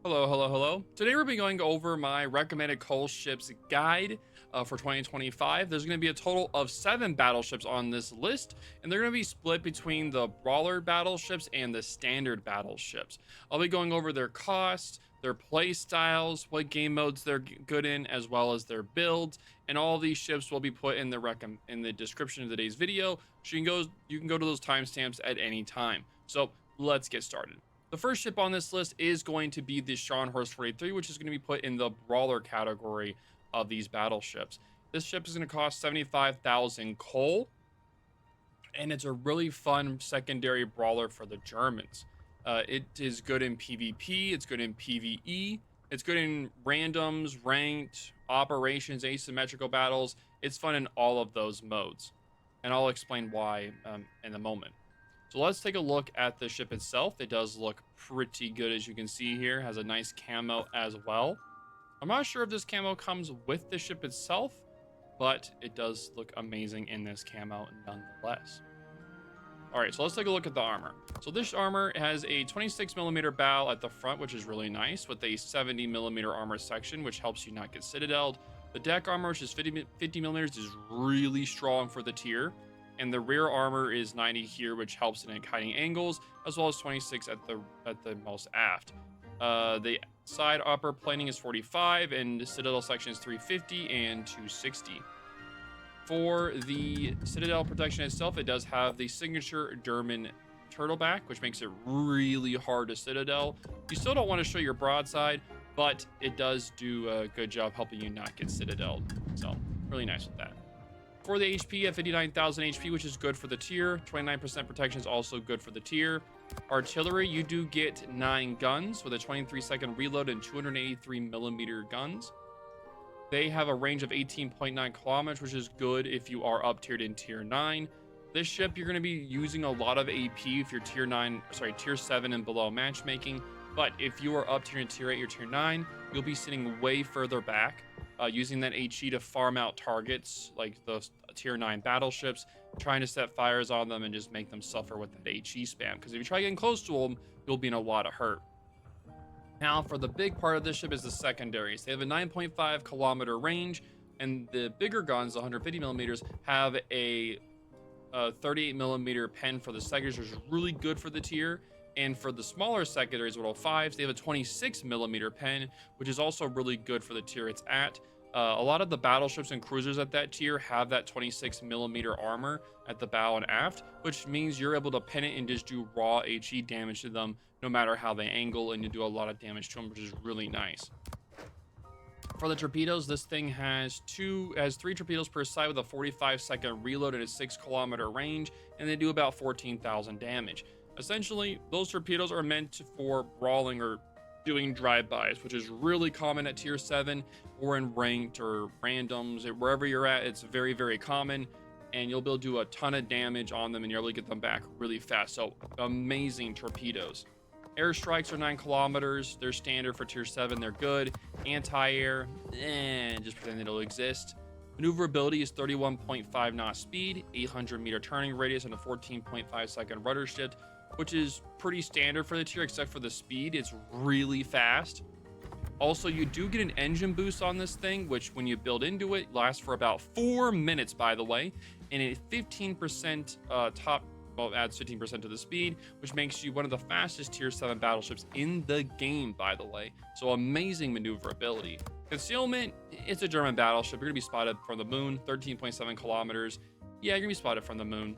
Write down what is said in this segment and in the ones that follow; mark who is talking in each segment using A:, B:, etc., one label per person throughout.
A: Hello, hello, hello. Today we'll be going over my recommended coal ships guide for 2025. There's going to be a total of 7 battleships on this list, and they're going to be split between the Brawler Battleships and the Standard Battleships. I'll be going over their costs, their play styles, what game modes they're good in, as well as their builds, and all these ships will be put in the description of today's video, so you can go to those timestamps at any time. So let's get started. The first ship on this list is going to be the Scharnhorst 43, which is going to be put in the brawler category of these battleships. This ship is going to cost 75,000 coal, and it's a really fun secondary brawler for the Germans. It is good in PvP, it's good in PvE, it's good in randoms, ranked, operations, asymmetrical battles. It's fun in all of those modes, and I'll explain why in a moment. So let's take a look at the ship itself. It does look pretty good, as you can see here. Has a nice camo as well. I'm not sure if this camo comes with the ship itself, but it does look amazing in this camo nonetheless. All right, so let's take a look at the armor. So this armor has a 26mm bow at the front, which is really nice, with a 70mm armor section, which helps you not get citadeled. The deck armor, which is 50mm, is really strong for the tier. And the rear armor is 90 here, which helps in hiding angles, as well as 26 at the most aft. The side upper plating is 45, and the citadel section is 350 and 260. For the citadel protection itself, it does have the signature German turtleback, which makes it really hard to citadel. You still don't want to show your broadside, but it does do a good job helping you not get citadeled. So really nice with that. For the HP at 59,000 HP, which is good for the tier. 29% protection is also good for the tier. Artillery, you do get 9 guns with a 23-second reload and 283mm guns. They have a range of 18.9 kilometers, which is good if you are up tiered in tier 9. This ship, you're going to be using a lot of AP if you're tier 7 and below matchmaking. But if you are up tier in tier 8 or tier 9, you'll be sitting way further back. Using that HE to farm out targets like the tier 9 battleships, trying to set fires on them and just make them suffer with that HE spam. Because if you try getting close to them, you'll be in a lot of hurt. Now, for the big part of this ship is the secondaries. They have a 9.5 kilometer range, and the bigger guns, 150mm, have a 38mm pen for the secondaries, which is really good for the tier. And for the smaller secondaries, 105s, they have a 26mm pen, which is also really good for the tier it's at. A lot of the battleships and cruisers at that tier have that 26mm armor at the bow and aft, which means you're able to pen it and just do raw HE damage to them, no matter how they angle, and you do a lot of damage to them, which is really nice. For the torpedoes, this thing has 3 torpedoes per side with a 45-second reload and a 6-kilometer range, and they do about 14,000 damage. Essentially, those torpedoes are meant for brawling or doing drive-bys, which is really common at tier 7 or in ranked or randoms. Wherever you're at, it's very, very common, and you'll be able to do a ton of damage on them, and you're able to get them back really fast. So amazing torpedoes. Airstrikes are 9 kilometers. They're standard for tier 7. They're good. Anti-air, just pretend they don't exist. Maneuverability is 31.5 knot speed, 800-meter turning radius, and a 14.5-second rudder shift, which is pretty standard for the tier, except for the speed. It's really fast. Also, you do get an engine boost on this thing, which when you build into it, lasts for about 4 minutes, by the way, and a 15% adds 15% to the speed, which makes you one of the fastest tier 7 battleships in the game, by the way. So amazing maneuverability. Concealment, it's a German battleship. You're gonna be spotted from the moon, 13.7 kilometers. Yeah, you're gonna be spotted from the moon.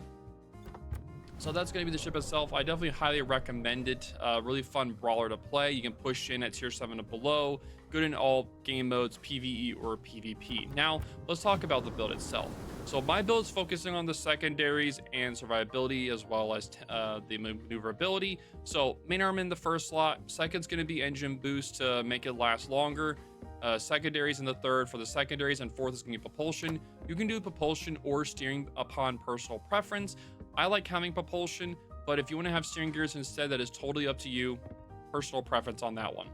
A: So that's going to be the ship itself. I definitely highly recommend it. Really fun brawler to play. You can push in at tier 7 and below. Good in all game modes, PvE or PvP. Now, let's talk about the build itself. So my build is focusing on the secondaries and survivability, as well as the maneuverability. So main armor in the first slot. Second's going to be engine boost to make it last longer. Secondaries in the third for the secondaries, and fourth is going to be propulsion. You can do propulsion or steering upon personal preference. I like having propulsion, but if you want to have steering gears instead, that is totally up to you. Personal preference on that one.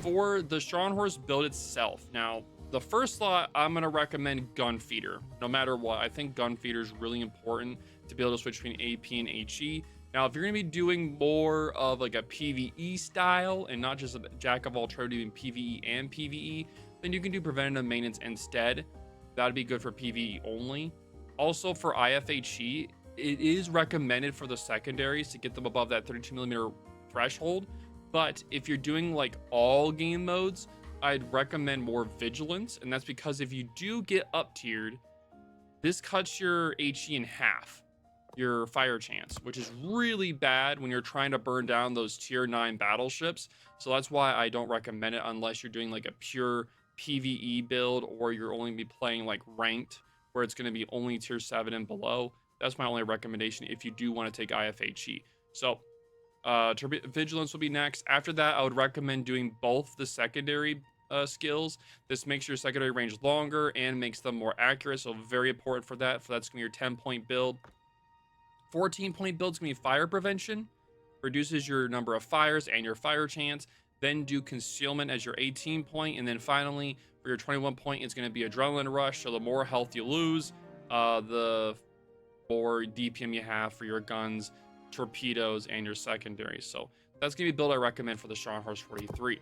A: For the Scharnhorst build itself, now the first slot, I'm going to recommend gun feeder no matter what. I think gun feeder is really important to be able to switch between AP and HE. Now, if you're going to be doing more of like a PvE style and not just a jack of all trades doing PvE and PvE, then you can do preventative maintenance instead. That'd be good for PvE only. Also for IFHE, it is recommended for the secondaries to get them above that 32mm threshold. But if you're doing like all game modes, I'd recommend more vigilance. And that's because if you do get up tiered, this cuts your HE in half, your fire chance, which is really bad when you're trying to burn down those tier 9 battleships. So that's why I don't recommend it unless you're doing like a pure PvE build, or you're only be playing like ranked where it's going to be only tier 7 and below. That's my only recommendation if you do want to take IFHE. So vigilance will be next. After that, I would recommend doing both the secondary skills. This makes your secondary range longer and makes them more accurate, so very important for that. That's gonna be your 10-point build. 14-point build is gonna be fire prevention, reduces your number of fires and your fire chance. Then do concealment as your 18-point, and then finally for your 21-point, it's gonna be adrenaline rush. So the more health you lose, the more DPM you have for your guns, torpedoes, and your secondaries. So that's gonna be a build I recommend for the Scharnhorst 43.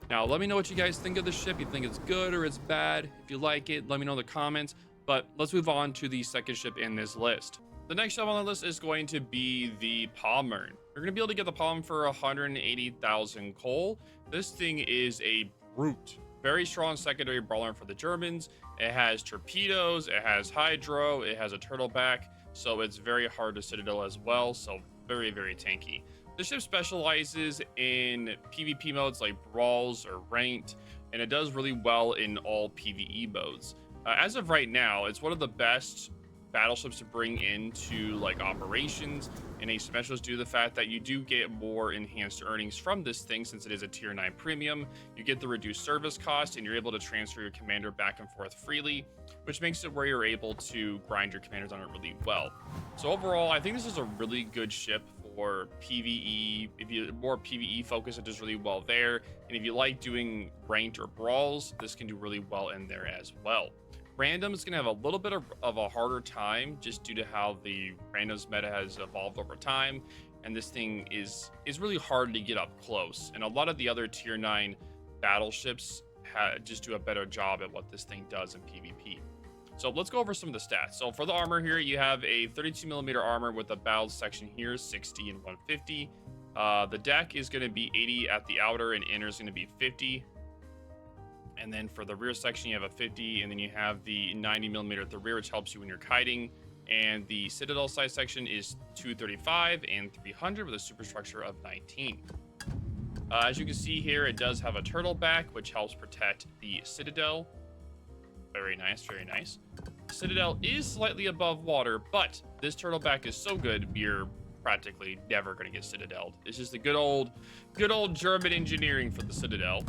A: Now, let me know what you guys think of the ship. You think it's good or it's bad? If you like it, let me know in the comments. But let's move on to the second ship in this list. The next ship on the list is going to be the Pommern. You're going to be able to get the Pommern for 180,000 coal. This thing is a brute. Very strong secondary brawler for the Germans. It has torpedoes, it has hydro, it has a turtleback. So it's very hard to citadel as well. So very, very tanky. The ship specializes in PvP modes like brawls or ranked, and it does really well in all PvE modes. As of right now, it's one of the best battleships to bring into like operations and asymmetrials due to the fact that you do get more enhanced earnings from this thing since it is a tier 9 premium. You get the reduced service cost and you're able to transfer your commander back and forth freely, which makes it where you're able to grind your commanders on it really well. So overall, I think this is a really good ship for PvE. If you more PvE focus, it does really well there. And if you like doing ranked or brawls, this can do really well in there as well. Random is going to have a little bit of a harder time just due to how the randoms meta has evolved over time, and this thing is really hard to get up close, and a lot of the other tier 9 battleships just do a better job at what this thing does in PvP. So let's go over some of the stats. So for the armor here, you have a 32mm armor with a bow section here, 60 and 150. The deck is going to be 80 at the outer, and inner is going to be 50. And then for the rear section, you have a 50, and then you have the 90mm at the rear, which helps you when you're kiting. And the citadel size section is 235 and 300 with a superstructure of 19. As you can see here, it does have a turtleback, which helps protect the citadel. Very nice, very nice. The citadel is slightly above water, but this turtleback is so good, you're practically never going to get citadeled. It's just a good old German engineering for the citadel.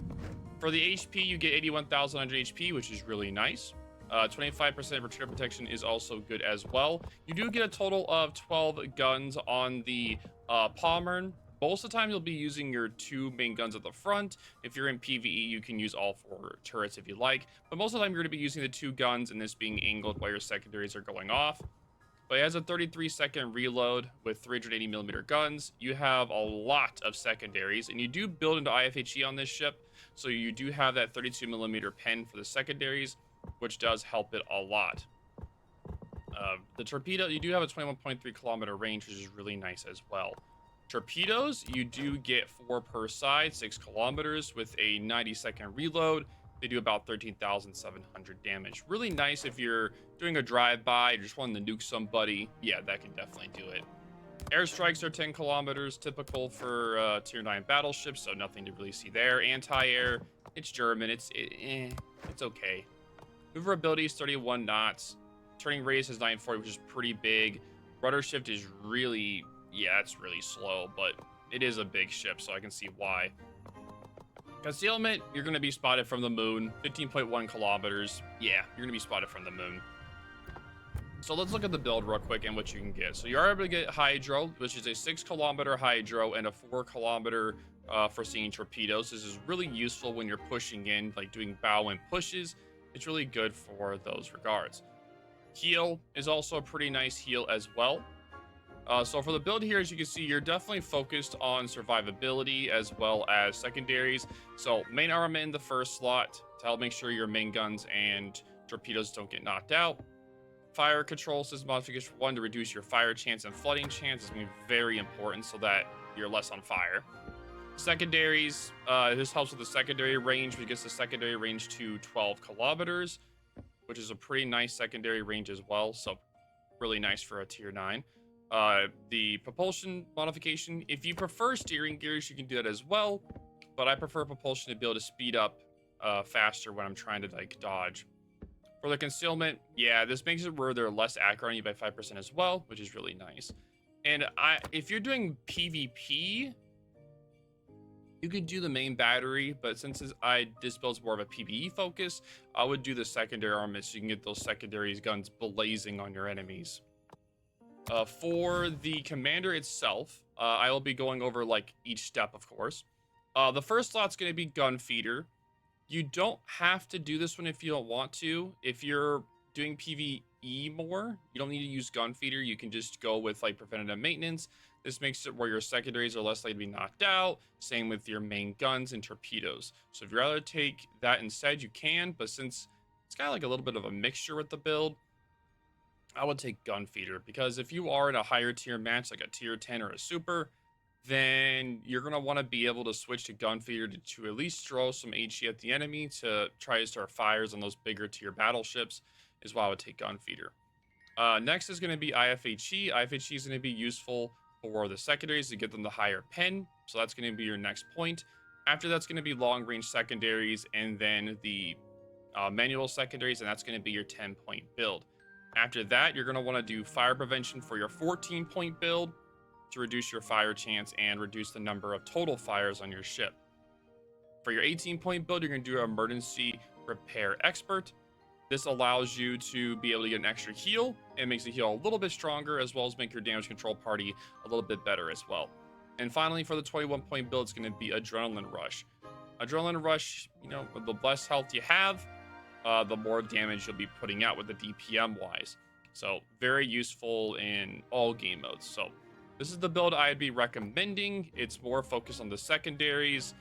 A: For the HP, you get 81,100 HP, which is really nice. 25% return protection is also good as well. You do get a total of 12 guns on the Pommern. Most of the time, you'll be using your 2 main guns at the front. If you're in PvE, you can use all 4 turrets if you like. But most of the time, you're going to be using the 2 guns and this being angled while your secondaries are going off. But it has a 33-second reload with 380mm guns. You have a lot of secondaries, and you do build into IFHE on this ship. So you do have that 32mm pen for the secondaries, which does help it a lot. The torpedo, you do have a 21.3 kilometer range, which is really nice as well. Torpedoes, you do get 4 per side, 6 kilometers with a 90-second reload. They do about 13,700 damage. Really nice if you're doing a drive-by, you just wanting to nuke somebody. Yeah, that can definitely do it. Airstrikes are 10 kilometers, typical for tier 9 battleships, so nothing to really see there. Anti-air, it's German, it's okay. Maneuverability is 31 knots. Turning radius is 940, which is pretty big. Rudder shift is really, yeah, it's really slow, but it is a big ship, so I can see why. Concealment, you're going to be spotted from the moon. 15.1 kilometers. Yeah, you're going to be spotted from the moon. So let's look at the build real quick and what you can get. So you are able to get hydro, which is a 6 kilometer hydro and a 4 kilometer for seeing torpedoes. This is really useful when you're pushing in, like doing bow and pushes. It's really good for those regards. Heal is also a pretty nice heal as well. So for the build here, as you can see, you're definitely focused on survivability as well as secondaries. So main armament in the first slot to help make sure your main guns and torpedoes don't get knocked out. Fire control system modification 1 to reduce your fire chance and flooding chance is going to be very important so that you're less on fire. Secondaries, this helps with the secondary range, which gets the secondary range to 12 kilometers, which is a pretty nice secondary range as well. So really nice for a tier 9. The propulsion modification, if you prefer steering gears, you can do that as well, but I prefer propulsion to be able to speed up faster when I'm trying to like dodge. For the concealment, yeah, this makes it where they're less accurate on you by 5% as well, which is really nice. And if you're doing PvP, you could do the main battery, but since this build's more of a PvE focus, I would do the secondary armament so you can get those secondary guns blazing on your enemies. For the commander itself, I will be going over like each step, of course. The first slot's going to be gun feeder. You don't have to do this one if you don't want to. If you're doing PvE more, you don't need to use gun feeder. You can just go with like preventative maintenance. This makes it where your secondaries are less likely to be knocked out. Same with your main guns and torpedoes. So if you'd rather take that instead, you can. But since it's kind of like a little bit of a mixture with the build, I would take gun feeder, because if you are in a higher tier match, like a tier 10 or a super, then you're going to want to be able to switch to gun feeder to at least throw some HE at the enemy to try to start fires on those bigger tier battleships is why I would take gun feeder. Next is going to be IFHE. IFHE is going to be useful for the secondaries to get them the higher pen. So that's going to be your next point. After that's going to be long range secondaries and then the manual secondaries, and that's going to be your 10-point build. After that, you're going to want to do fire prevention for your 14-point build to reduce your fire chance and reduce the number of total fires on your ship. For your 18-point build, you're going to do emergency repair expert. This allows you to be able to get an extra heal. It makes the heal a little bit stronger, as well as make your damage control party a little bit better as well. And finally, for the 21-point build, it's going to be adrenaline rush. Adrenaline rush, you know, the less health you have, the more damage you'll be putting out with the DPM wise. So very useful in all game modes. So this is the build I'd be recommending. It's more focused on the secondaries,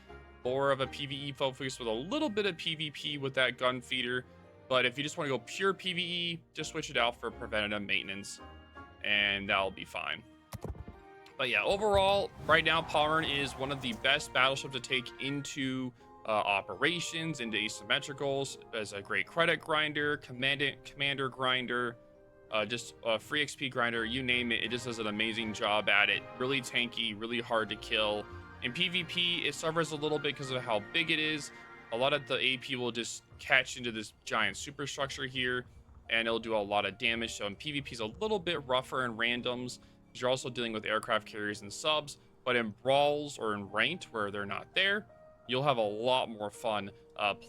A: more of a PvE focus with a little bit of PvP with that gun feeder. But if you just want to go pure PvE, just switch it out for preventative maintenance, and that'll be fine. But yeah, overall, right now, Pommern is one of the best battleships to take into operations, into asymmetricals, as a great credit grinder, commander grinder, just a free XP grinder, you name it. It just does an amazing job at it. Really tanky, really hard to kill. In PvP, it suffers a little bit because of how big it is. A lot of the AP will just catch into this giant superstructure here, and it'll do a lot of damage. So in PvP is a little bit rougher in randoms, because you're also dealing with aircraft carriers and subs. But in brawls or in ranked, where they're not there, you'll have a lot more fun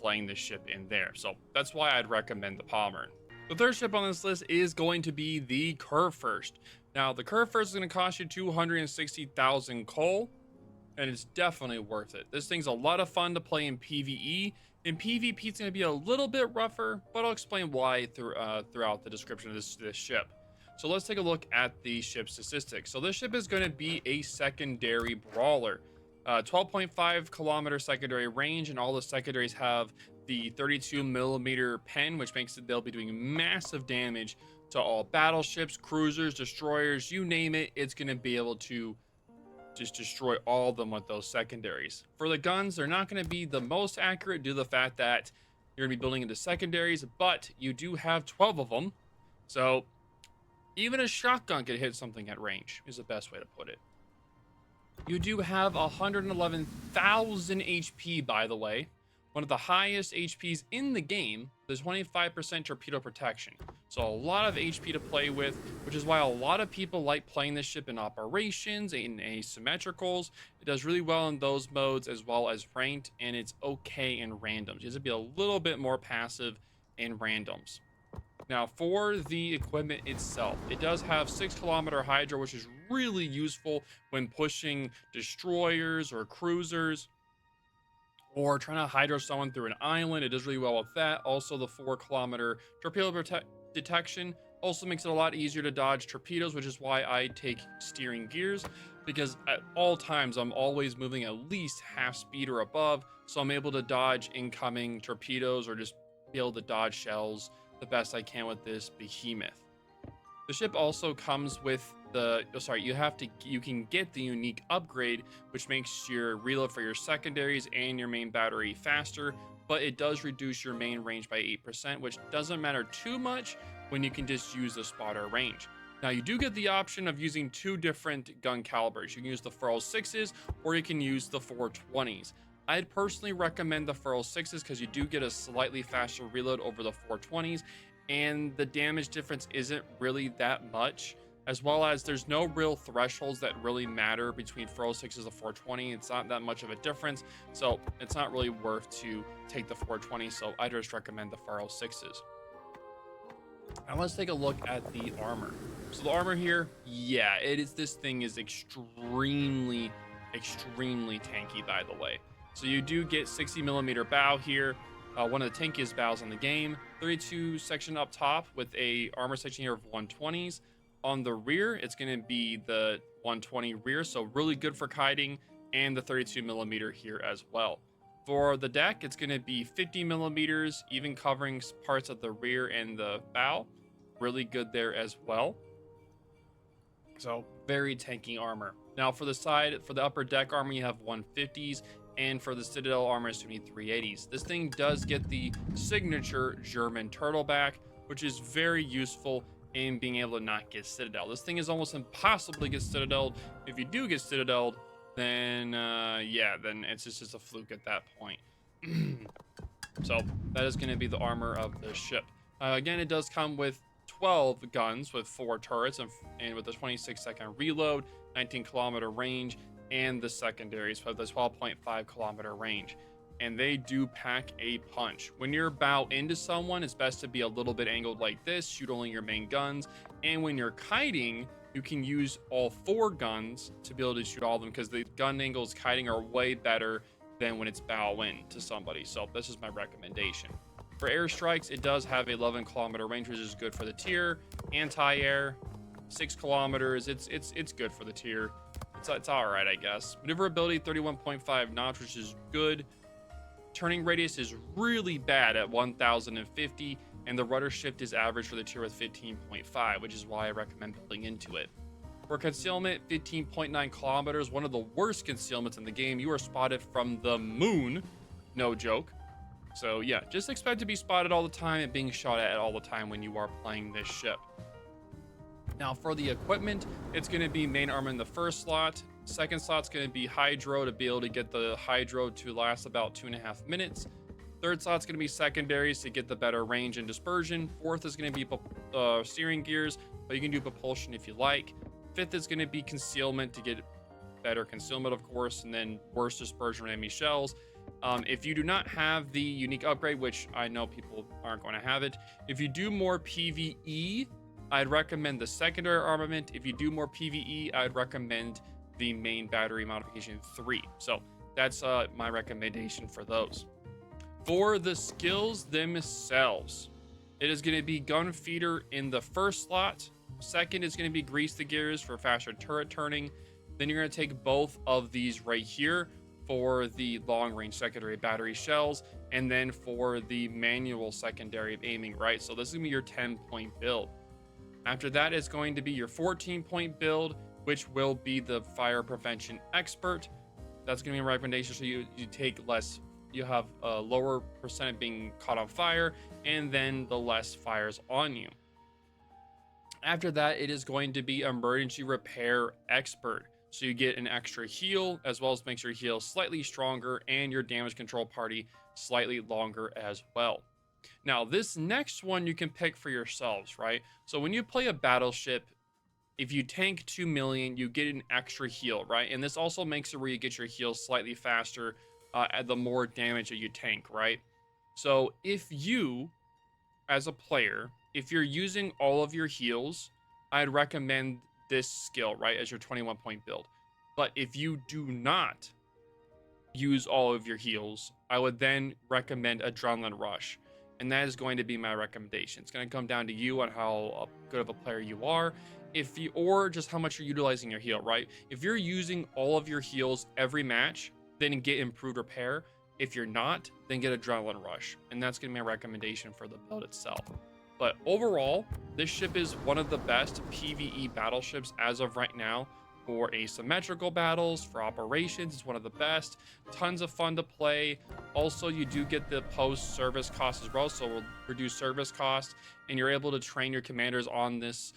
A: playing this ship in there. So that's why I'd recommend the Pommern. The third ship on this list is going to be the Kurfurst. Now, the Kurfurst is going to cost you 260,000 coal, and it's definitely worth it. This thing's a lot of fun to play in PvE. In PvP, it's going to be a little bit rougher, but I'll explain why throughout the description of this ship. So let's take a look at the ship statistics. So this ship is going to be a secondary brawler. 12.5 kilometer secondary range, and all the secondaries have the 32 millimeter pen, which makes it they'll be doing massive damage to all battleships, cruisers, destroyers, you name it. It's going to be able to just destroy all of them with those secondaries. For the guns, they're not going to be the most accurate due to the fact that you're going to be building into secondaries, but you do have 12 of them. So even a shotgun could hit something at range, is the best way to put it. You do have 111,000 HP, by the way. One of the highest HPs in the game. There's 25% torpedo protection. So a lot of HP to play with, which is why a lot of people like playing this ship in operations, in asymmetricals. It does really well in those modes as well as ranked, and it's okay in randoms. You have to be a little bit more passive in randoms. Now, for the equipment itself, it does have 6 kilometer Hydra, which is really useful when pushing destroyers or cruisers, or trying to hydro someone through an island. It does really well with that. Also, the 4 kilometer torpedo detection Also makes it a lot easier to dodge torpedoes, which is why I take steering gears, because at all times I'm always moving at least half speed or above, so I'm able to dodge incoming torpedoes or just be able to dodge shells the best I can with this behemoth. The ship also comes with the, you can get the unique upgrade, which makes your reload for your secondaries and your main battery faster, but it does reduce your main range by 8%, which doesn't matter too much when you can just use the spotter range. Now, you do get the option of using two different gun calibers. You can use the 406s or you can use the 420s. I'd personally recommend the 406s because you do get a slightly faster reload over the 420s, and the damage difference isn't really that much, as well as there's no real thresholds that really matter between 406s and 420. It's not that much of a difference, so it's not really worth to take the 420, so I just recommend the 406s. Now let's take a look at the armor. So the armor here, yeah, this thing is extremely tanky, by the way. So you do get 60 millimeter bow here, one of the tankiest bows in the game. 32 section up top with a armor section here of 120s. On the rear, it's going to be the 120 rear, so really good for kiting, and the 32 millimeter here as well. For the deck, it's going to be 50 millimeters, even covering parts of the rear and the bow. Really good there as well. So very tanky armor. Now for the side, for the upper deck armor, you have 150s, and for the Citadel armor, it's going to be 380s. This thing does get the signature German turtleback, which is very useful in being able to not get Citadel. This thing is almost impossible to get Citadel. If you do get Citadel, then yeah, then it's just a fluke at that point. So that is going to be the armor of the ship. Again, it does come with 12 guns with 4 turrets and with a 26-second reload, 19-kilometer range, and the secondaries with a 12.5-kilometer range. And they do pack a punch. When you're bow into someone, it's best to be a little bit angled like this, shoot only your main guns. And when you're kiting, you can use all 4 guns to be able to shoot all of them, because the gun angles kiting are way better than when it's bow in to somebody. So this is my recommendation. For airstrikes, it does have 11-kilometer range, which is good for the tier. Anti-air, 6 kilometers. It's good for the tier. It's all right, I guess. Maneuverability, 31.5 knots, which is good. Turning radius is really bad at 1,050, and the rudder shift is average for the tier with 15.5, which is why I recommend building into it. For concealment, 15.9 kilometers, one of the worst concealments in the game. You are spotted from the moon, no joke. So yeah, just expect to be spotted all the time and being shot at all the time when you are playing this ship. Now for the equipment, it's going to be main armor in the first slot. Second slot's going to be hydro to be able to get the hydro to last about 2.5 minutes. Third slot's going to be secondaries to get the better range and dispersion. Fourth is going to be steering gears, but you can do propulsion if you like. Fifth is going to be concealment to get better concealment, of course, and then worse dispersion from enemy shells. If you do not have the unique upgrade, which I know people aren't going to have it, if you do more PvE, I'd recommend the secondary armament. If you do more PvE, I'd recommend the main battery modification 3. So that's my recommendation for those. For the skills themselves, it is going to be gun feeder in the first slot. Second is going to be grease the gears for faster turret turning. Then you're going to take both of these right here for the long range secondary battery shells, and then for the manual secondary aiming, right? So this is going to be your 10-point build. After that is going to be your 14-point build, which will be the fire prevention expert. That's going to be a recommendation. So you take less, you have a lower percent of being caught on fire, and then the less fires on you. After that, it is going to be emergency repair expert. So you get an extra heal, as well as makes your heal slightly stronger and your damage control party slightly longer as well. Now, this next one you can pick for yourselves, right? So when you play a battleship, if you tank 2 million, you get an extra heal, right? And this also makes it where you get your heals slightly faster the more damage that you tank, right? So if you, as a player, if you're using all of your heals, I'd recommend this skill, right, as your 21-point build. But if you do not use all of your heals, I would then recommend Adrenaline Rush. and that is going to be my recommendation. It's going to come down to you on how good of a player you are, or just how much you're utilizing your heal, right? If you're using all of your heals every match, then get improved repair. If you're not, then get adrenaline rush, and that's going to be my recommendation for the build itself. But overall, this ship is one of the best PvE battleships as of right now. For asymmetrical battles, for operations, it's one of the best. Tons of fun to play. Also, you do get the post-service cost as well, so reduce service cost, and you're able to train your commanders on this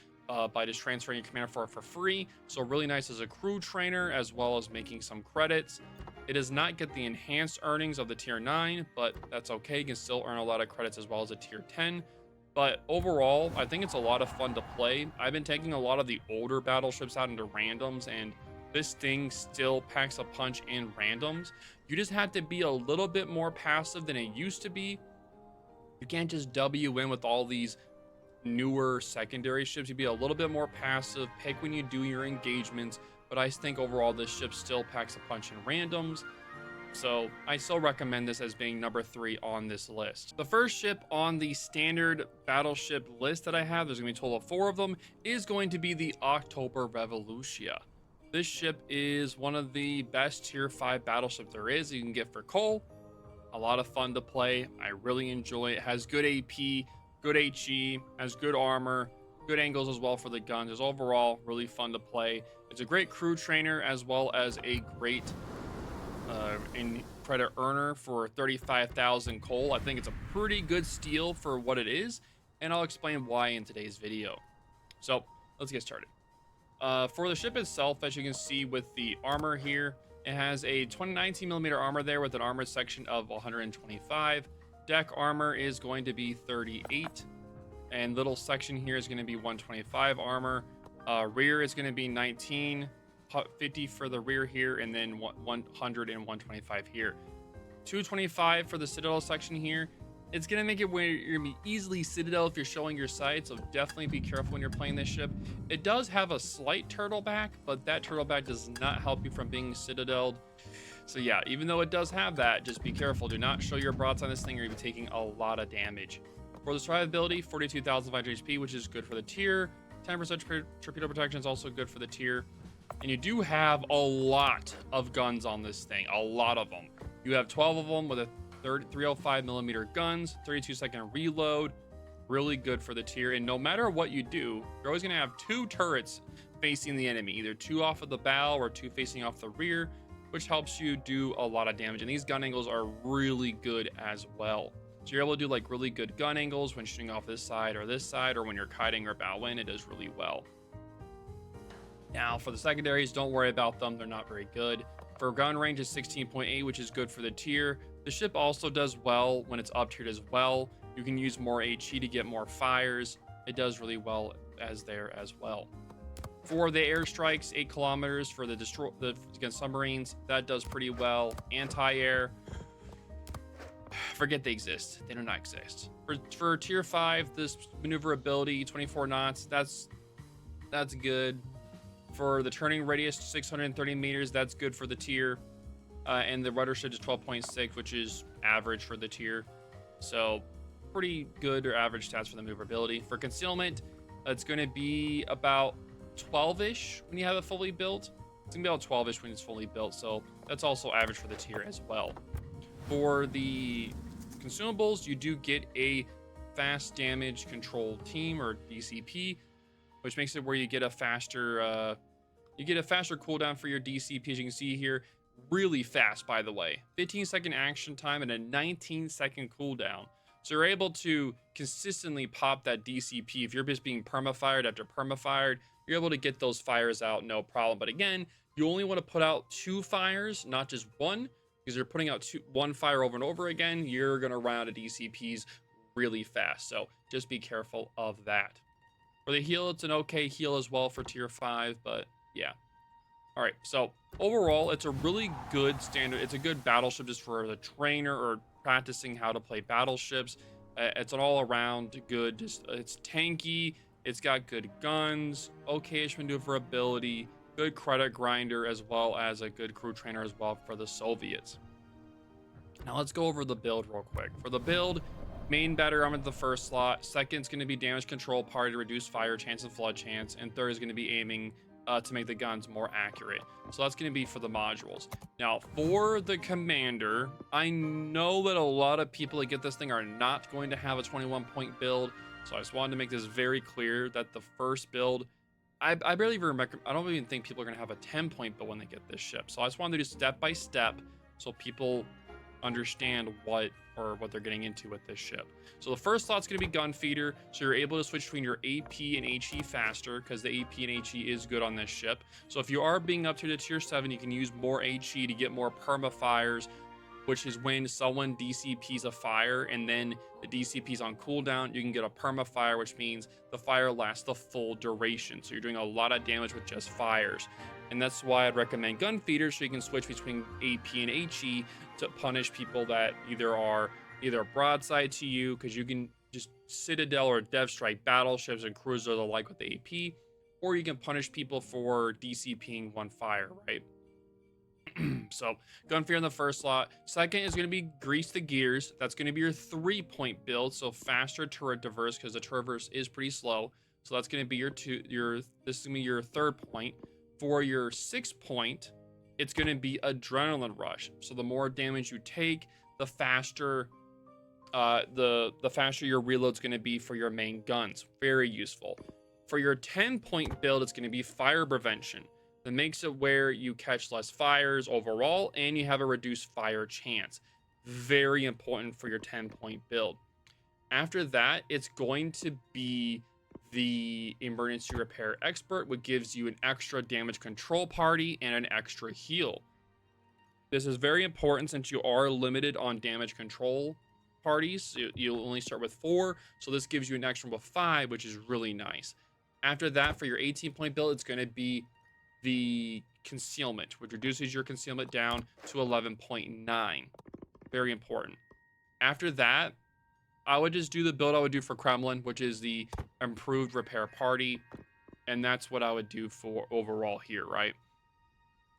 A: by just transferring your commander for free. So really nice as a crew trainer, as well as making some credits. It does not get the enhanced earnings of the tier 9, but that's okay. You can still earn a lot of credits as well as a tier 10. But overall, I think it's a lot of fun to play. I've been taking a lot of the older battleships out into randoms, and this thing still packs a punch in randoms. You just have to be a little bit more passive than it used to be. You can't just W in with all these newer secondary ships. You'd be a little bit more passive, pick when you do your engagements, but I think overall this ship still packs a punch in randoms. So I still recommend this as being number 3 on this list. The first ship on the standard battleship list that I have, there's gonna be a total of 4 of them, is going to be the October Revolutsiya. This ship is one of the best tier 5 battleships there is. You can get for coal. A lot of fun to play. I really enjoy it. It has good AP, good HE, has good armor, good angles as well for the guns. It's overall really fun to play. It's a great crew trainer as well as a great in credit earner for 35,000 coal. I think it's a pretty good steal for what it is, and I'll explain why in today's video. So let's get started. For the ship itself, as you can see with the armor here, it has a 19mm armor there with an armored section of 125. Deck armor is going to be 38, and little section here is going to be 125 armor. Rear is going to be 19. 50 for the rear here, and then 100 and 125 here. 225 for the Citadel section here. It's going to make it where you're going to be easily Citadel if you're showing your sight, so definitely be careful when you're playing this ship. It does have a slight turtle back, but that turtle back does not help you from being Citadeled. So yeah, even though it does have that, just be careful. Do not show your broads on this thing or you'll be taking a lot of damage. For the survivability, 42,500 HP, which is good for the tier. 10% torpedo protection is also good for the tier. And you do have a lot of guns on this thing, a lot of them. You have 12 of them with a 305mm guns, 32-second reload, really good for the tier. And no matter what you do, you're always going to have 2 turrets facing the enemy, either 2 off of the bow or 2 facing off the rear, which helps you do a lot of damage. And these gun angles are really good as well. So you're able to do like really good gun angles when shooting off this side, or when you're kiting or bow in, it does really well. Now, for the secondaries, don't worry about them. They're not very good. For gun range is 16.8, which is good for the tier. The ship also does well when it's up tiered as well. You can use more HE to get more fires. It does really well there as well. For the airstrikes, 8 kilometers for the against submarines. That does pretty well. Anti-air, forget they exist. They do not exist. For tier 5, this maneuverability, 24 knots. That's good. For the turning radius, 630 meters, that's good for the tier. And the rudder shift is 12.6, which is average for the tier. So pretty good or average stats for the maneuverability. For concealment, it's going to be about 12-ish when you have it fully built. It's going to be about 12-ish when it's fully built. So that's also average for the tier as well. For the consumables, you do get a fast damage control team, or DCP, which makes it where you get a faster cooldown for your DCP, as you can see here. Really fast, by the way. 15-second action time and a 19-second cooldown. So you're able to consistently pop that DCP. If you're just being permafired after permafired, you're able to get those fires out, no problem. But again, you only want to put out 2 fires, not just 1, because you're putting out 1 fire over and over again. You're going to run out of DCPs really fast. So just be careful of that. For the heal, it's an okay heal as well for tier 5, but yeah. All right, so overall, it's a really good standard. It's a good battleship just for the trainer or practicing how to play battleships. It's an all-around good. It's tanky. It's got good guns, okay-ish maneuverability, good credit grinder, as well as a good crew trainer as well for the Soviets. Now let's go over the build real quick. For the build, Main battery armor at the first slot. Second is going to be damage control party to reduce fire chance and flood chance. And third is going to be aiming to make the guns more accurate. So that's going to be for the modules. Now, for the commander, I know that a lot of people that get this thing are not going to have a 21-point build. So I just wanted to make this very clear that the first build, I barely even recommend, I don't even think people are going to have a 10-point build when they get this ship. So I just wanted to do step by step so people understand what they're getting into with this ship. So the first slot's going to be gun feeder, so you're able to switch between your AP and HE faster because the AP and HE is good on this ship. So if you are being up to tier 7, you can use more HE to get more perma fires, which is when someone DCPs a fire and then the DCP's on cooldown, you can get a perma fire, which means the fire lasts the full duration. So you're doing a lot of damage with just fires. And that's why I'd recommend gun feeders, so you can switch between AP and HE to punish people that either broadside to you, because you can just Citadel or Dev Strike battleships and cruisers alike with the AP, or you can punish people for DCPing one fire, right? So gun feeder in the first slot. Second is going to be grease the gears. That's going to be your 3-point build, so faster turret diverse because the traverse is pretty slow. So that's going to be this is going to be your 3rd point. For your 6th point, it's going to be adrenaline rush. So the more damage you take, the faster the faster your reload's going to be for your main guns. Very useful. For your 10-point build, it's going to be fire prevention. That makes it where you catch less fires overall and you have a reduced fire chance. Very important for your 10-point build. After that, it's going to be the emergency repair expert, which gives you an extra damage control party and an extra heal. This is very important since you are limited on damage control parties. You'll only start with 4, so this gives you an extra with 5, which is really nice. After that, for your 18-point build, it's going to be the concealment, which reduces your concealment down to 11.9. Very important. After that, I would just do the build I would do for Kremlin, which is the improved repair party, and that's what I would do for overall here, right?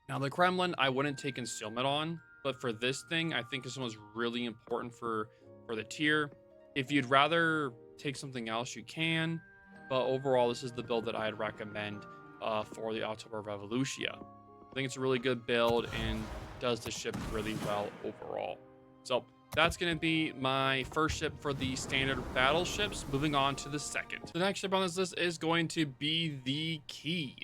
A: Now the Kremlin, I wouldn't take concealment on, but for this thing, I think this one was really important for the tier. If you'd rather take something else, you can, but overall, this is the build that I'd recommend for the October Revolutsiya. I think it's a really good build and does the ship really well overall. So that's going to be my first ship for the standard battleships. Moving on to the second. The next ship on this list is going to be the Key.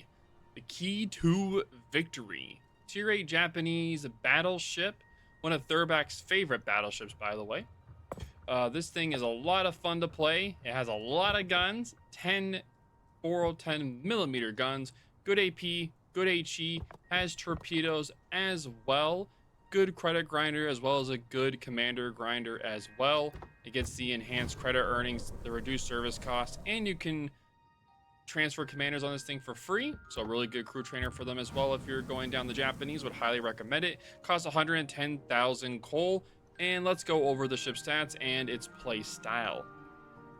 A: The Key to Victory. Tier 8 Japanese battleship. One of Thurback's favorite battleships, by the way. This thing is a lot of fun to play. It has a lot of guns. 10 410mm guns. Good AP. Good HE. Has torpedoes as well. Good credit grinder as well as a good commander grinder as well. It gets the enhanced credit earnings, the reduced service cost, and you can transfer commanders on this thing for free. So a really good crew trainer for them as well. If you're going down the Japanese, would highly recommend it. Costs 110,000 coal. And let's go over the ship stats and its play style.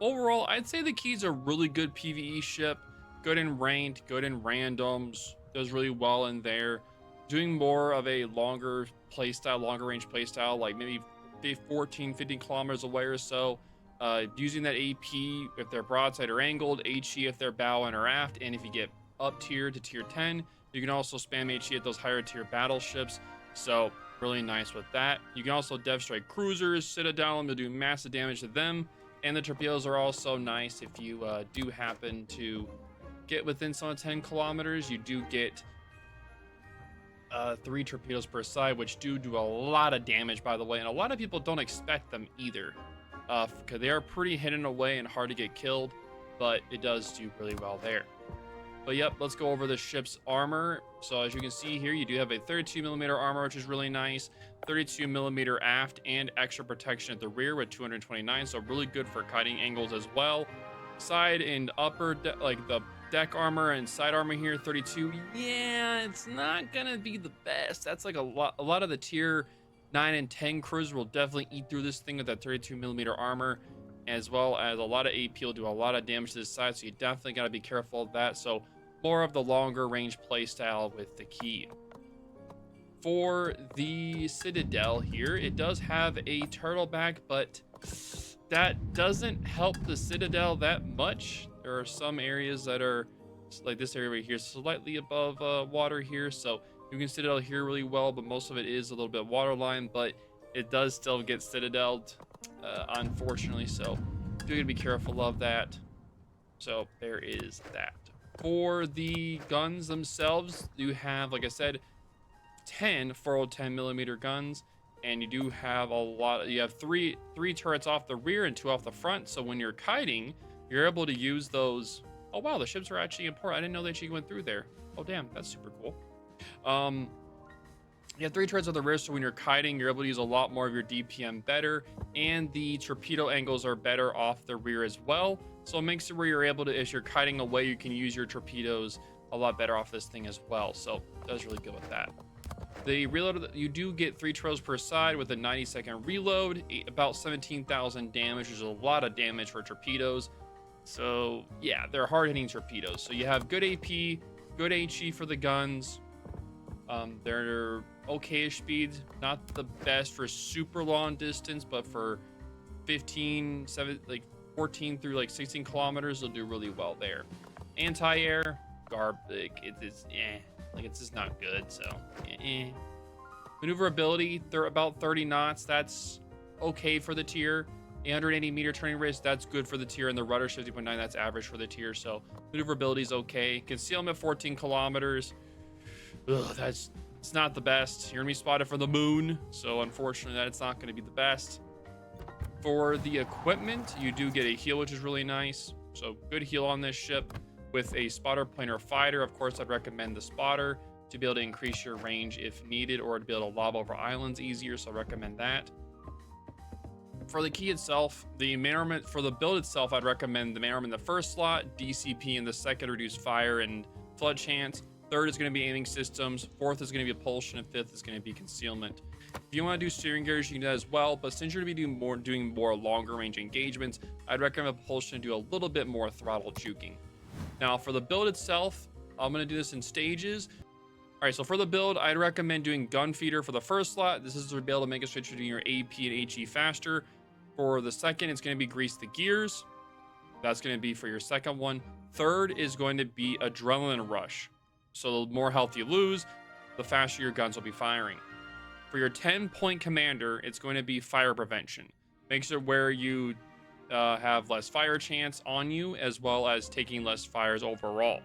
A: Overall, I'd say the Key's a really good PvE ship. Good in ranked, good in randoms. Does really well in there. Doing more of a longer playstyle, longer range playstyle, like maybe 14, 15 kilometers away or so. Using that AP if they're broadside or angled, HE if they're bow and or aft, and if you get up tier to tier 10, you can also spam HE at those higher tier battleships. So really nice with that. You can also dev strike cruisers, Citadel, and you'll do massive damage to them. And the torpedoes are also nice if you do happen to get within some 10 kilometers. You do get 3 torpedoes per side, which do a lot of damage, by the way, and a lot of people don't expect them either, because they are pretty hidden away and hard to get killed, but it does do really well there. But yep, let's go over the ship's armor. So as you can see here, you do have a 32mm armor, which is really nice, 32mm aft, and extra protection at the rear with 229, so really good for kiting angles as well. Side and upper, like the deck armor and side armor here, 32. Yeah, it's not gonna be the best. That's like a lot of the tier 9 and 10 cruisers will definitely eat through this thing with that 32mm armor, as well as a lot of AP will do a lot of damage to this side, so you definitely got to be careful of that. So more of the longer range play style with the Key. For the Citadel here, it does have a turtleback, but that doesn't help the Citadel that much. There are some areas that are like this area right here, slightly above water here, so you can Citadel here really well, but most of it is a little bit waterline, but it does still get Citadeled, unfortunately, so do gotta be careful of that. So there is that. For the guns themselves, you have, like I said, 10 4 10 millimeter guns, and you do have a lot. You have three turrets off the rear and 2 off the front. So when you're kiting, you're able to use those. Oh wow, the ships are actually in port. I didn't know they actually went through there. Oh damn, that's super cool. You have 3 turrets on the rear, so when you're kiting, you're able to use a lot more of your DPM better, and the torpedo angles are better off the rear as well. So it makes it where you're able to, if you're kiting away, you can use your torpedoes a lot better off this thing as well. So that was really good with that. The reload, you do get 3 trails per side with a 90-second reload, about 17,000 damage, which is a lot of damage for torpedoes. So yeah, they're hard-hitting torpedoes. So you have good AP, good HE for the guns. They're okay-ish speeds, not the best for super long distance, but for 14 through like 16 kilometers, they'll do really well there. Anti-air, it's just not good. So maneuverability, they're about 30 knots. That's okay for the tier. 880 meter turning radius, that's good for the tier, and the rudder 50.9, that's average for the tier. So maneuverability is okay. Concealment 14 kilometers. Ugh, it's not the best. You're gonna be spotted from the moon, so unfortunately that's not gonna be the best. For the equipment, you do get a heal, which is really nice. So good heal on this ship with a spotter, plane, or fighter. Of course, I'd recommend the spotter to be able to increase your range if needed, or to be able to lob over islands easier, so I recommend that. For the key itself, the main armament for the build itself, I'd recommend the main armament in the first slot, DCP in the second, reduce fire and flood chance. Third is going to be aiming systems. Fourth is going to be propulsion, and fifth is going to be concealment. If you want to do steering gears, you can do that as well, but since you're going to be doing more longer range engagements, I'd recommend propulsion to do a little bit more throttle juking. Now for the build itself, I'm going to do this in stages. All right, so for the build, I'd recommend doing gun feeder for the first slot. This is to be able to make a switch between your AP and HE faster. For the second, it's going to be grease the gears. That's going to be for your second one. Third is going to be adrenaline rush. So the more health you lose, the faster your guns will be firing. For your 10-point commander, it's going to be fire prevention. Makes it where you have less fire chance on you, as well as taking less fires overall.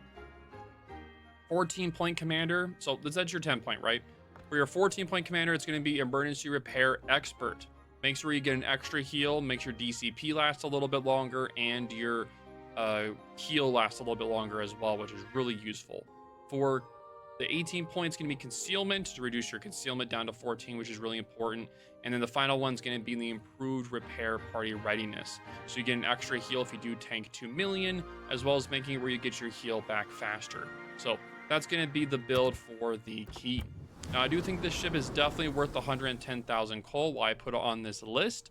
A: 14-point commander, so that's your 10-point, right? For your 14-point commander, it's going to be emergency repair expert. Makes sure you get an extra heal, makes your DCP last a little bit longer, and your heal lasts a little bit longer as well, which is really useful. For the 18 points, going to be concealment to reduce your concealment down to 14, which is really important. And then the final one's going to be the improved repair party readiness. So you get an extra heal if you do tank 2 million, as well as making it where you get your heal back faster. So that's going to be the build for the key. Now, I do think this ship is definitely worth 110,000 coal. Why I put it on this list.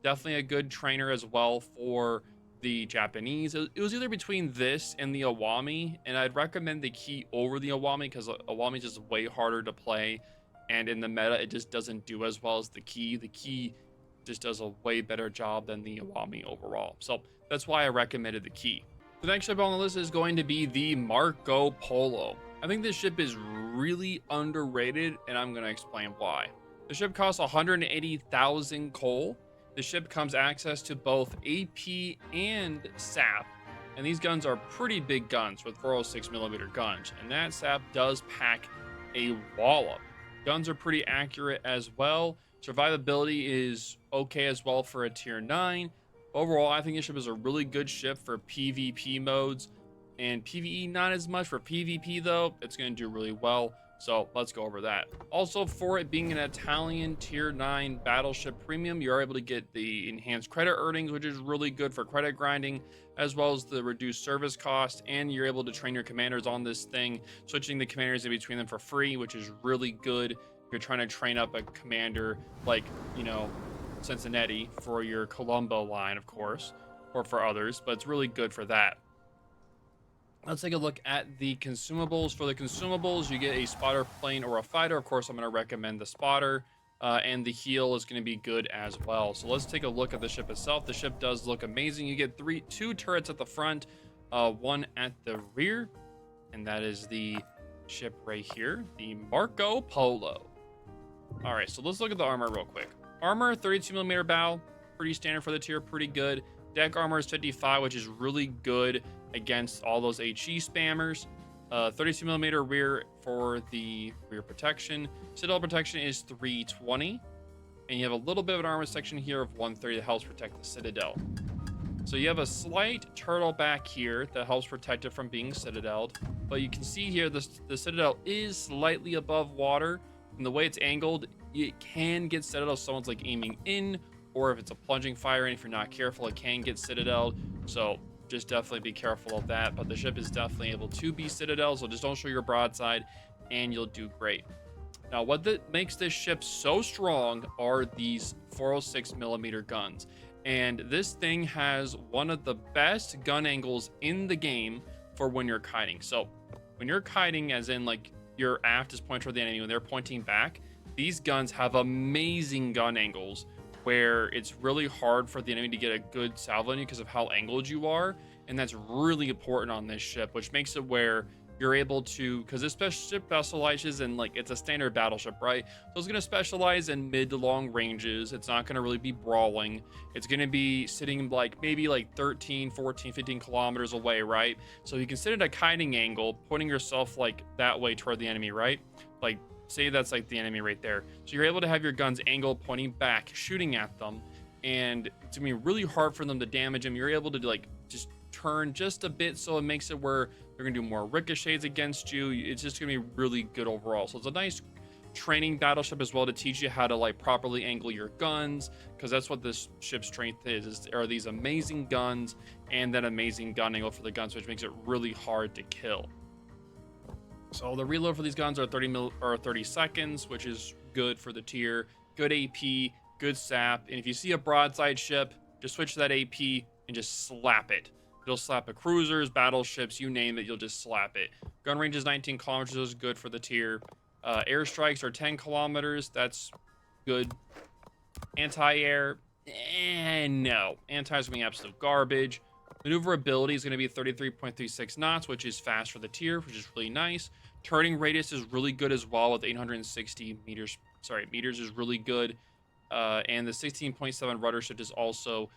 A: Definitely a good trainer as well for the Japanese. It was either between this and the Awami, and I'd recommend the key over the Awami because Awami is just way harder to play, and in the meta it just doesn't do as well as the key. The key just does a way better job than the Awami overall, so that's why I recommended the key. The next ship on the list is going to be the Marco Polo. I think this ship is really underrated, and I'm going to explain why. The ship costs 180,000 coal. The ship comes access to both AP and SAP, and these guns are pretty big guns with 406mm guns, and that SAP does pack a wallop. Guns are pretty accurate as well. Survivability is okay as well for a tier 9. Overall, I think this ship is a really good ship for PvP modes, and PvE not as much. For PvP though, it's going to do really well. So let's go over that. Also, for it being an Italian tier 9 battleship premium, you're able to get the enhanced credit earnings, which is really good for credit grinding, as well as the reduced service cost, and you're able to train your commanders on this thing, switching the commanders in between them for free, which is really good if you're trying to train up a commander like, you know, Cincinnati for your Colombo line, of course, or for others, but it's really good for that. Let's take a look at the consumables. For the consumables, you get a spotter, plane, or a fighter. Of course, I'm going to recommend the spotter. and the heel is going to be good as well. So let's take a look at the ship itself. The ship does look amazing. You get two turrets at the front, one at the rear, and that is the ship right here, the Marco Polo. All right, so let's look at the armor real quick. Armor, 32mm bow, pretty standard for the tier, pretty good. Deck armor is 55, which is really good against all those HE spammers. 32mm rear for the rear protection. Citadel protection is 320, and you have a little bit of an armor section here of 130 that helps protect the Citadel. So you have a slight turtle back here that helps protect it from being citadeled, but you can see here the Citadel is slightly above water, and the way it's angled, it can get citadeled if someone's like aiming in, or if it's a plunging fire, and if you're not careful, it can get citadeled. So just definitely be careful of that, but the ship is definitely able to be citadel, so just don't show your broadside and you'll do great. Now, what makes this ship so strong are these 406mm guns. And this thing has one of the best gun angles in the game for when you're kiting. So when you're kiting, as in like your aft is pointing toward the enemy, when they're pointing back, these guns have amazing gun angles where it's really hard for the enemy to get a good salvo on you because of how angled you are. And that's really important on this ship, which makes it where you're able to, because this ship specializes in, like, it's a standard battleship, right? So it's going to specialize in mid to long ranges. It's not going to really be brawling. It's going to be sitting like maybe like 13, 14, 15 kilometers away, right? So you can sit at a kiting angle, pointing yourself like that way toward the enemy, right? Like, say that's like the enemy right there. So you're able to have your guns angled, pointing back, shooting at them, and it's going to be really hard for them to damage them. You're able to, like, just turn just a bit, so it makes it where they're gonna do more ricochets against you. It's just gonna be really good overall. So it's a nice training battleship as well to teach you how to like properly angle your guns, because that's what this ship's strength are these amazing guns and that amazing gun angle for the guns, which makes it really hard to kill. So the reload for these guns are 30 seconds, which is good for the tier. Good AP, good sap, and if you see a broadside ship, just switch to that AP and just slap it. You'll slap at cruisers, battleships, you name it, you'll just slap it. Gun range is 19 kilometers, is good for the tier. Airstrikes are 10 kilometers, that's good. Anti-air, no. Anti-air is going to be absolute garbage. Maneuverability is going to be 33.36 knots, which is fast for the tier, which is really nice. Turning radius is really good as well with 860 meters. Meters is really good. And the 16.7 rudder shift is also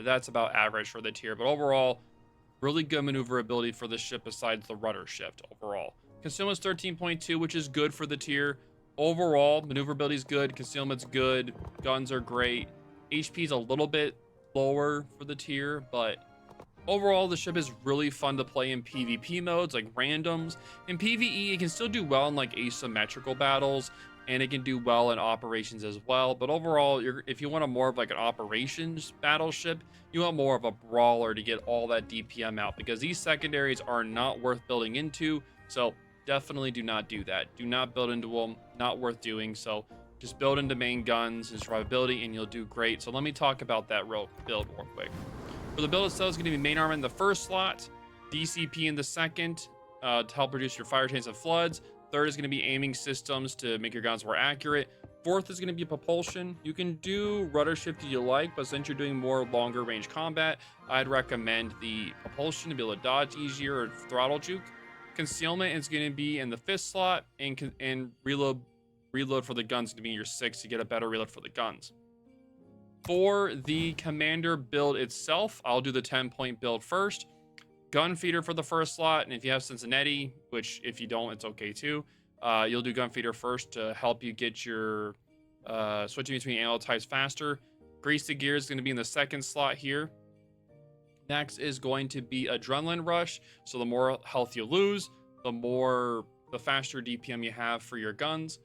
A: that's about average for the tier, but overall really good maneuverability for the ship besides the rudder shift. Overall concealment is 13.2, which is good for the tier. Overall maneuverability is good, concealment's good, guns are great. HP is a little bit lower for the tier, but overall the ship is really fun to play in PvP modes like randoms. In PvE it can still do well in like asymmetrical battles, and it can do well in operations as well. But overall, if you want a more of like an operations battleship, you want more of a brawler to get all that DPM out, because these secondaries are not worth building into. So definitely do not do that. Do not build into them. Not worth doing. So just build into main guns and survivability and you'll do great. So let me talk about that build real quick. For the build itself, it's going to be main armor in the first slot, DCP in the second to help reduce your fire chains and floods. Third is going to be aiming systems to make your guns more accurate. Fourth is going to be propulsion. You can do rudder shift if you like, but since you're doing more longer range combat, I'd recommend the propulsion to be able to dodge easier or throttle juke. Concealment is going to be in the fifth slot, and reload for the guns is going to be your sixth to get a better reload for the guns. For the commander build itself, I'll do the 10-point build first. Gun feeder for the first slot, and if you have Cincinnati, which if you don't, it's okay too, you'll do gun feeder first to help you get your switching between ammo types faster. Grease the gear is going to be in the second slot here. Next is going to be adrenaline rush, so the more health you lose, the faster DPM you have for your guns.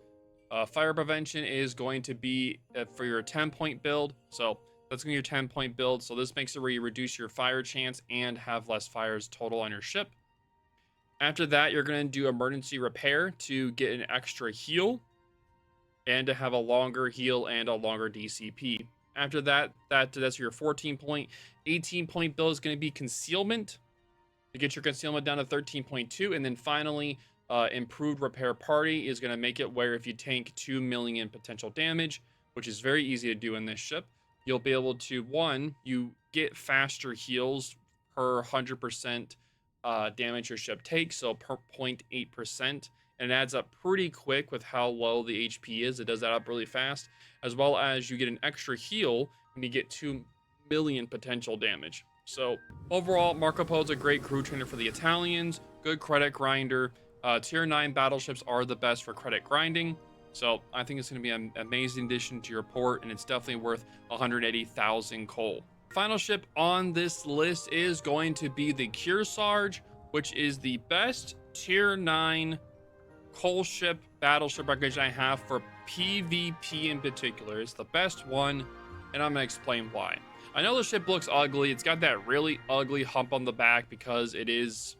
A: Fire prevention is going to be for your 10-point build, so that's going to be your 10-point build. So this makes it where you reduce your fire chance and have less fires total on your ship. After that, you're going to do emergency repair to get an extra heal and to have a longer heal and a longer DCP. After that, that's your 14-point. 18-point build is going to be concealment to get your concealment down to 13.2. And then finally, Improved repair party is going to make it where if you tank 2 million potential damage, which is very easy to do in this ship, you'll be able to, one, you get faster heals per 100% damage your ship takes, so per 0.8%, and it adds up pretty quick with how low the HP is. It does that up really fast, as well as you get an extra heal when you get 2 million potential damage. So overall, Marco Polo is a great crew trainer for the Italians, good credit grinder. Tier 9 battleships are the best for credit grinding, so I think it's going to be an amazing addition to your port, and it's definitely worth 180,000 coal. Final ship on this list is going to be the Kearsarge, which is the best Tier 9 coal ship battleship recommendation I have for PvP in particular. It's the best one, and I'm going to explain why. I know the ship looks ugly. It's got that really ugly hump on the back because it is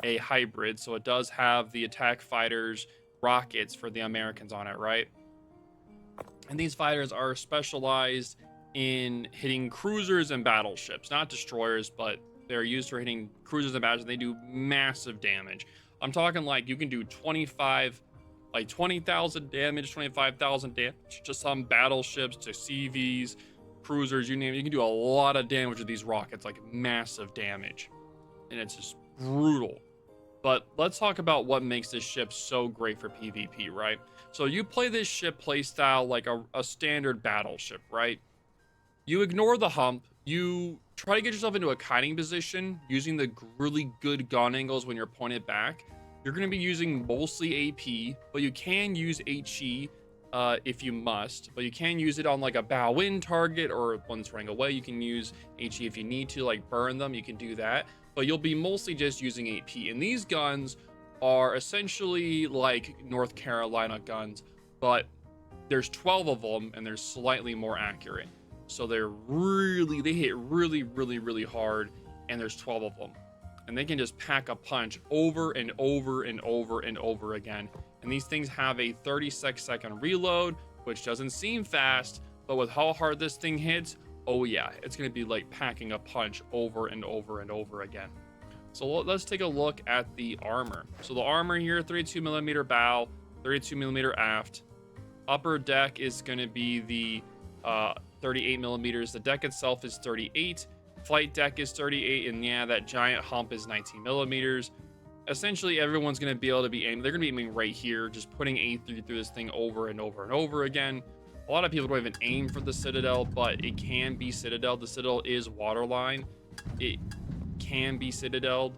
A: a hybrid, so it does have the attack fighters rockets for the Americans on it, right? And these fighters are specialized in hitting cruisers and battleships, not destroyers, but they're used for hitting cruisers and battleships. They do massive damage. I'm talking like you can do 20,000 damage, 25,000 damage to some battleships, to CVs, cruisers, you name it. You can do a lot of damage with these rockets, like massive damage, and it's just brutal. But let's talk about what makes this ship so great for PvP, right? So you play this ship playstyle like a standard battleship, right? You ignore the hump. You try to get yourself into a kiting position using the really good gun angles when you're pointed back. You're going to be using mostly AP, but you can use HE if you must. But you can use it on like a bow-in target or one that's running away. You can use HE if you need to, like burn them. You can do that. But you'll be mostly just using AP. And these guns are essentially like North Carolina guns, but there's 12 of them and they're slightly more accurate. So they hit really hard, and there's 12 of them. And they can just pack a punch over and over and over and over again. And these things have a 36-second reload, which doesn't seem fast, but with how hard this thing hits, oh yeah, it's going to be like packing a punch over and over and over again. So let's take a look at the armor. So the armor here, 32mm bow, 32mm aft. Upper deck is going to be the 38mm. The deck itself is 38. Flight deck is 38, and yeah, that giant hump is 19mm. Essentially, everyone's going to be able to be aiming. They're going to be aiming right here, just putting A through this thing over and over and over again. A lot of people don't even aim for the Citadel, but it can be Citadel. The Citadel is waterline. It can be Citadeled.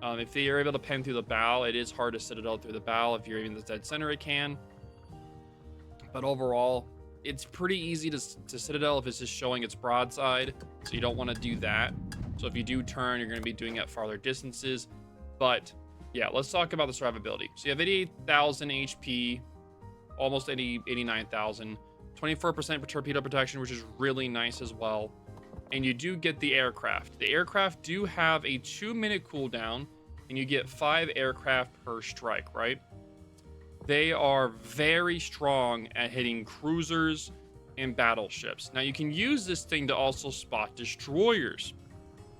A: If they are able to pen through the bow, it is hard to Citadel through the bow. If you're aiming the dead center, it can. But overall, it's pretty easy to Citadel if it's just showing its broadside, so you don't want to do that. So if you do turn, you're going to be doing it at farther distances. But yeah, let's talk about the survivability. So you have 88,000 HP, almost 89,000. 24% torpedo protection, which is really nice as well. And you do get the aircraft. The aircraft do have a 2-minute cooldown, and you get 5 aircraft per strike, right? They are very strong at hitting cruisers and battleships. Now, you can use this thing to also spot destroyers.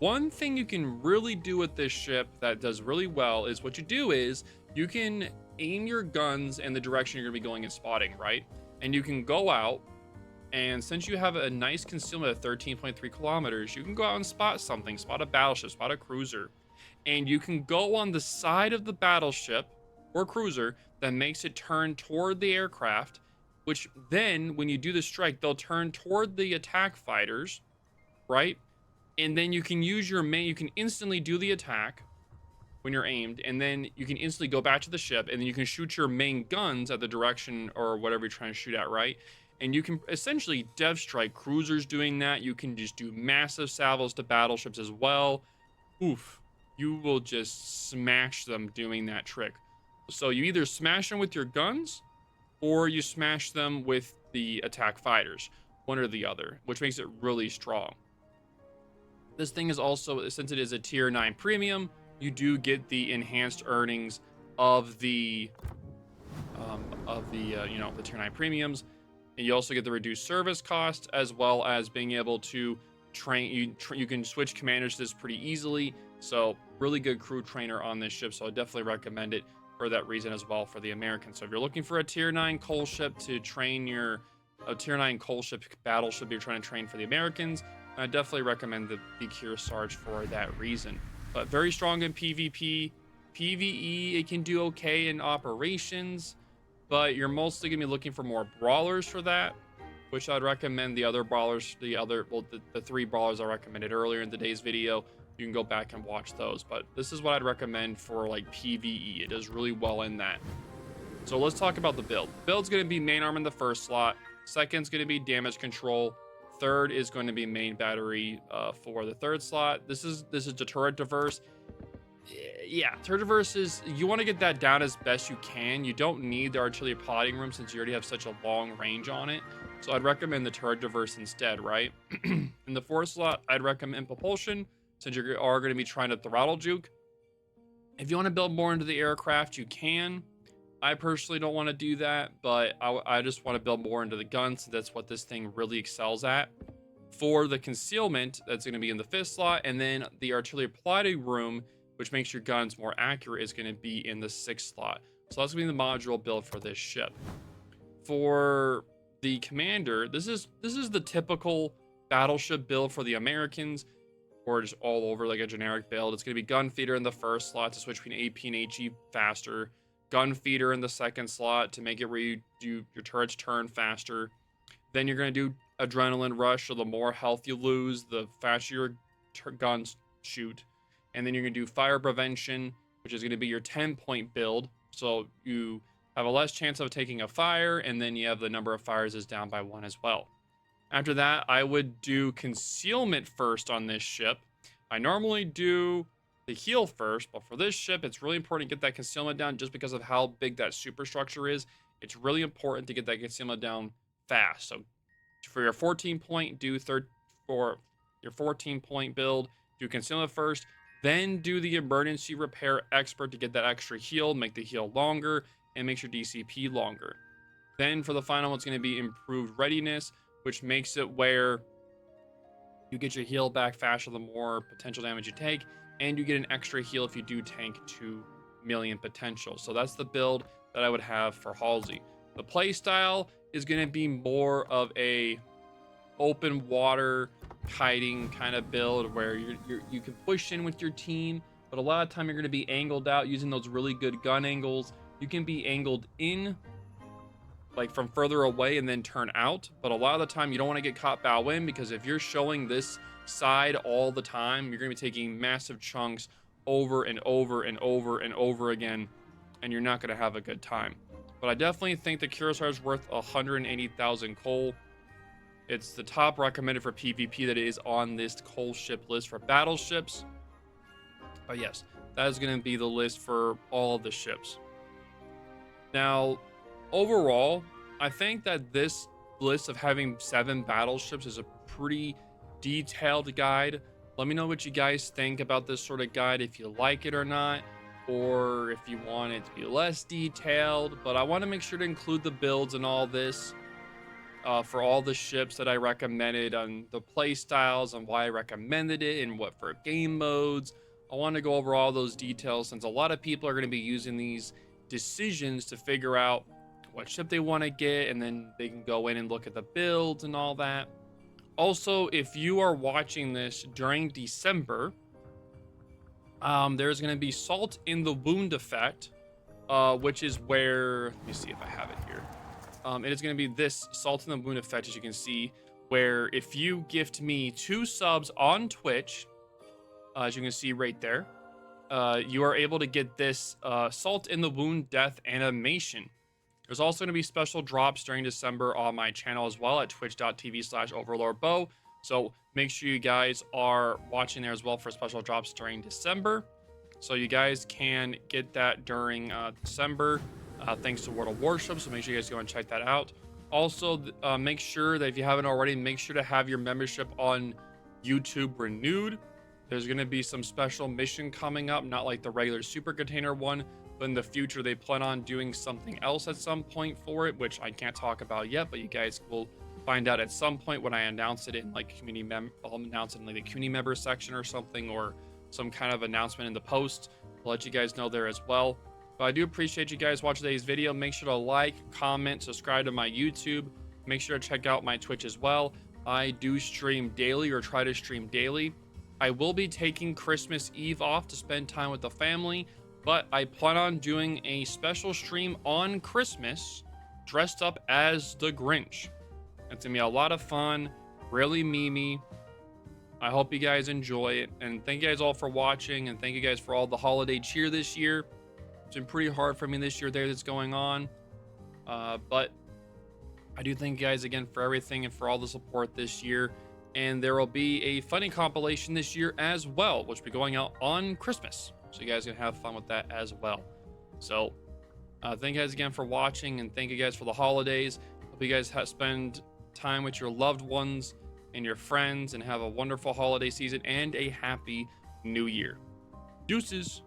A: One thing you can really do with this ship that does really well is what you do is you can aim your guns in the direction you're going to be going and spotting, right? And you can go out, and since you have a nice concealment of 13.3 kilometers, you can go out and spot something, spot a battleship, spot a cruiser, and you can go on the side of the battleship or cruiser that makes it turn toward the aircraft, which then when you do the strike, they'll turn toward the attack fighters, right? And then you can use your main, you can instantly do the attack when you're aimed, and then you can instantly go back to the ship, and then you can shoot your main guns at the direction or whatever you're trying to shoot at, right? And you can essentially dev strike cruisers doing that. You can just do massive salvos to battleships as well. Oof, you will just smash them doing that trick. So you either smash them with your guns, or you smash them with the attack fighters, one or the other, which makes it really strong. This thing is also, since it is a tier 9 premium, you do get the enhanced earnings of the the tier 9 premiums, and you also get the reduced service cost, as well as being able to train. You can switch commanders to this pretty easily. So really good crew trainer on this ship. So I definitely recommend it for that reason as well for the Americans. So if you're looking for a tier 9 coal ship to train a tier 9 coal ship battleship you're trying to train for the Americans, I definitely recommend the Kearsarge for that reason. But very strong in PvP. PvE, it can do okay in operations, but you're mostly going to be looking for more brawlers for that, which I'd recommend the other brawlers, the 3 brawlers I recommended earlier in today's video. You can go back and watch those, but this is what I'd recommend for like PvE. It does really well in that. So let's talk about the build. Build's going to be main arm in the first slot. Second's going to be damage control. Third is going to be main battery for the third slot. This is the turret diverse. Yeah, turret diverse is, you want to get that down as best you can. You don't need the artillery plotting room since you already have such a long range on it. So I'd recommend the turret diverse instead, right? In the fourth slot, I'd recommend propulsion since you are going to be trying to throttle juke. If you want to build more into the aircraft, you can. I personally don't want to do that, but I just want to build more into the guns. That's what this thing really excels at. For the concealment, that's going to be in the fifth slot, and then the artillery plotting room, which makes your guns more accurate, is going to be in the sixth slot. So that's going to be the module build for this ship. For the commander, this is the typical battleship build for the Americans, or just all over like a generic build. It's going to be gun feeder in the first slot to switch between AP and HE faster. Gun feeder in the second slot to make it where you do your turrets turn faster. Then you're going to do adrenaline rush, so the more health you lose, the faster your guns shoot. And then you're going to do fire prevention, which is going to be your 10-point build. So you have a less chance of taking a fire, and then you have the number of fires is down by 1 as well. After that, I would do concealment first on this ship. I normally do the heal first, but for this ship, it's really important to get that concealment down just because of how big that superstructure is. It's really important to get that concealment down fast. So for your 14-point, for your 14-point build, do concealment first, then do the emergency repair expert to get that extra heal, make the heal longer, and makes your DCP longer. Then for the final, it's going to be improved readiness, which makes it where you get your heal back faster the more potential damage you take, and you get an extra heal if you do tank 2 million potential. So that's the build that I would have for Halsey. The playstyle is going to be more of a open water kiting kind of build where you can push in with your team, but a lot of time you're going to be angled out using those really good gun angles. You can be angled in like from further away and then turn out, but a lot of the time you don't want to get caught bow in, because if you're showing this side all the time, you're going to be taking massive chunks over and over and over and over again, and you're not going to have a good time. But I definitely think the Kearsarge is worth 180,000 coal. It's the top recommended for PvP that is on this coal ship list for battleships. But yes, that is going to be the list for all of the ships. Now, overall, I think that this list of having 7 battleships is a pretty detailed guide. Let me know what you guys think about this sort of guide, if you like it or not, or if you want it to be less detailed. But I want to make sure to include the builds and all this for all the ships that I recommended, on the play styles, and why I recommended it, and what for game modes. I want to go over all those details, since a lot of people are going to be using these decisions to figure out what ship they want to get, and then they can go in and look at the builds and all that. Also, if you are watching this during December, there's going to be Salt in the Wound effect, which is where, let me see if I have it here. It is going to be this Salt in the Wound effect, as you can see, where if you gift me 2 subs on Twitch, as you can see right there, you are able to get this Salt in the Wound death animation. There's also going to be special drops during December on my channel as well at twitch.tv/overlordbo. So make sure you guys are watching there as well for special drops during December. So you guys can get that during December, thanks to World of Warships. So make sure you guys go and check that out. Also, make sure that if you haven't already, make sure to have your membership on YouTube renewed. There's going to be some special mission coming up, not like the regular super container one, but in the future they plan on doing something else at some point for it, which I can't talk about yet, but you guys will find out at some point when I announce it in like I'll announce it in like the community member section or something, or some kind of announcement in the post. I'll let you guys know there as well. But I do appreciate you guys watching today's video. Make sure to like, comment, subscribe to my YouTube. Make sure to check out my Twitch as well. I do stream daily, or try to stream daily. I will be taking Christmas Eve off to spend time with the family, but I plan on doing a special stream on Christmas dressed up as the Grinch. It's gonna be a lot of fun, really memey. I hope you guys enjoy it, and thank you guys all for watching, and thank you guys for all the holiday cheer this year. It's been pretty hard for me this year that's going on, but I do thank you guys again for everything and for all the support this year. And there will be a funny compilation this year as well, which will be going out on Christmas, so you guys can have fun with that as well. So thank you guys again for watching, and thank you guys for the holidays. Hope you guys spend time with your loved ones and your friends, and have a wonderful holiday season and a happy new year. Deuces.